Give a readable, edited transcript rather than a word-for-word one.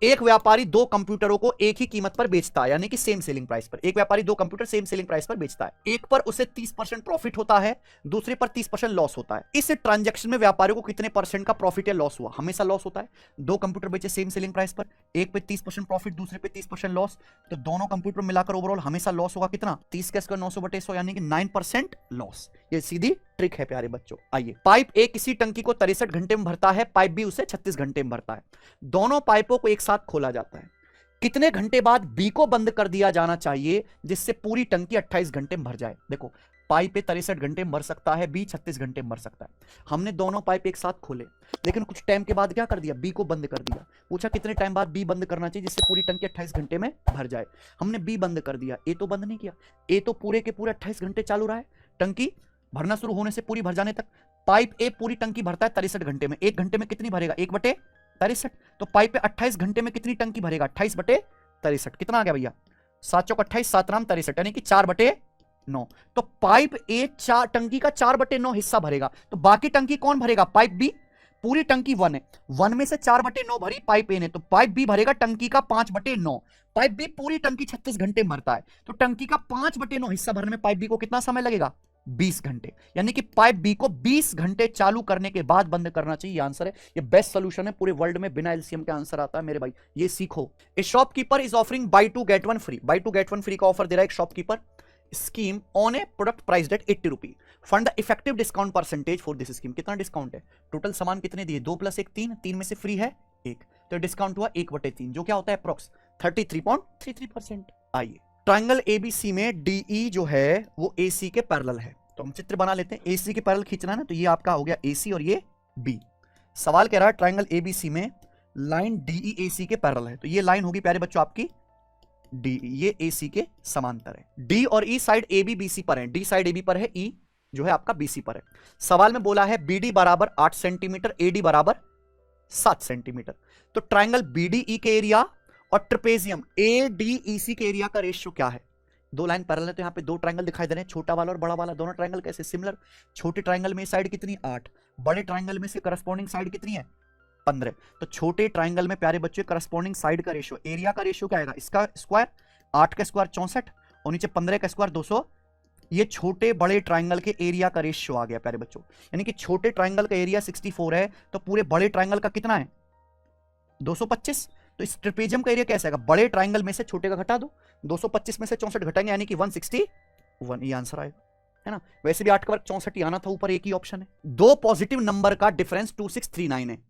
एक व्यापारी दो कंप्यूटरों को एक ही कीमत पर बेचता है, यानी कि सेम सेलिंग प्राइस पर। एक व्यापारी दो कंप्यूटर सेम सेलिंग प्राइस पर बेचता है, एक पर उसे 30% प्रॉफिट होता है, दूसरे पर 30% लॉस होता है। इस ट्रांजैक्शन में व्यापारी को कितने परसेंट का प्रॉफिट या लॉस हुआ? हमेशा लॉस होता है। दो कंप्यूटर बेचे सेम सेलिंग प्राइस पर, एक पे 30% प्रॉफिट, दूसरे पे 30% लॉस, तो दोनों कंप्यूटर मिलाकर ओवरऑल हमेशा लॉस होगा कितना? 30 का स्क्वायर 900/100, यानी कि 9% लॉस। ये सीधी ट्रिक है प्यारे बच्चों। आइए, पाइप ए किसी टंकी को 63 घंटे में भरता है, पाइप बी उसे 36 घंटे में भरता है। दोनों पाइपों को एक साथ खोला जाता है। कितने घंटे बाद बी को बंद कर दिया जाना चाहिए जिससे पूरी टंकी 28 घंटे में भर जाए? देखो, पाइप ए 63 घंटे में भर सकता है, बी 36 घंटे में भर सकता है। हमने दोनों पाइप एक साथ खोले, लेकिन कुछ टाइम के बाद क्या कर दिया? बी को बंद कर दिया। पूछा कितने टाइम बाद बी बंद करना चाहिए जिससे पूरी टंकी 28 घंटे में भर जाए? हमने बी बंद कर दिया, ए तो बंद नहीं किया। ए तो पूरे के पूरे 28 घंटे चालू रहा है, टंकी भरना शुरू होने से पूरी भर जाने तक। पाइप ए पूरी टंकी भरता है 63 घंटे में। एक घंटे में कितनी भरेगा? 1/63। तो पाइप पे 28 घंटे में कितनी टंकी भरेगा? 28/63। कितना आ गया भैया? 7 चौक 28, 7 राम 63, यानी कि 4/9। तो पाइप ए टंकी का 4/9 हिस्सा भरेगा। तो बाकी टंकी कौन भरेगा? Pipe B. पूरी टंकी 1 है, 1 में से 4/9 भरी पाइप ए ने, तो पाइप बी भरेगा टंकी का 5/9। पाइप बी पूरी टंकी 36 घंटे में भरता है, तो टंकी का 5/9 हिस्सा भरने में पाइप बी को कितना समय लगेगा? 20 घंटे। यानी कि पाइप बी को 20 घंटे चालू करने के बाद बंद करना चाहिए। आंसर है, ये बेस्ट सोल्यूशन है पूरे वर्ल्ड में, बिना एलसीएम के आंसर आता है मेरे भाई, ये सीखो। A shopkeeper is offering buy 2 get 1 free. Buy 2 get 1 free का ऑफर दे रहा है एक shopkeeper. Scheme on a product price at 80 rupee. Find the effective discount percentage for this scheme. कितना डिस्काउंट है? टोटल सामान कितने दिए? 2 + 1 3, 3 में से फ्री है 1, तो डिस्काउंट हुआ 1/3, जो क्या होता है? अप्रोक्स 33.33%। आइए, ट्रायंगल एबीसी में डीई जो है वो एसी के पैरेलल है, तो हम चित्र बना लेते हैं। एसी के पैरेलल खींचना है ना, तो ये आपका हो गया एसी और ये बी। सवाल कह रहा है ट्रायंगल एबीसी में लाइन डीई एसी के पैरेलल है, तो ये लाइन होगी प्यारे बच्चों आपकी डी, ये एसी के समांतर है। डी और ई साइड ए बी बीसी पर है, डी साइड ए बी पर है, ई जो है आपका बीसी पर है। सवाल में बोला है बीडी बराबर 8 सेंटीमीटर, एडी बराबर 7 सेंटीमीटर। तो ट्रायंगल बीडीई के एरिया और ट्रेपेजियम एडीईसी के एरिया का रेशियो क्या है? दो लाइन पैरेलल है, तो यहाँ पे दो ट्रायंगल दिखाई दे रहे हैं, छोटा वाला और बड़ा वाला। दोनों ट्रायंगल कैसे? सिमिलर। छोटे ट्रायंगल में साइड कितनी? 8। बड़े ट्रायंगल में से करस्पॉन्डिंग साइड कितनी है? 15। तो छोटे ट्रायंगल में प्यारे बच्चे करस्पॉन्डिंग साइड का रेशियो, एरिया का रेशियो क्या आएगा? इसका स्क्वायर 8 का स्क्वायर 64 और नीचे 15 का स्क्वायर 200। ये छोटे बड़े ट्रायंगल के एरिया का रेशियो आ गया प्यारे बच्चों। यानी कि छोटे ट्रायंगल का एरिया 64 है, तो पूरे बड़े ट्रायंगल का कितना है? 225। तो इस ट्रेपेजियम का एरिया कैसा आएगा? बड़े ट्रायंगल में से छोटे का घटा दो, 225 में से 64 घटाएंगे यानी कि 161, ये आंसर आएगा, है ना। वैसे भी 8 का वर्ग 64 ही आना था, ऊपर एक ही ऑप्शन है। दो पॉजिटिव नंबर का डिफरेंस 2639 है,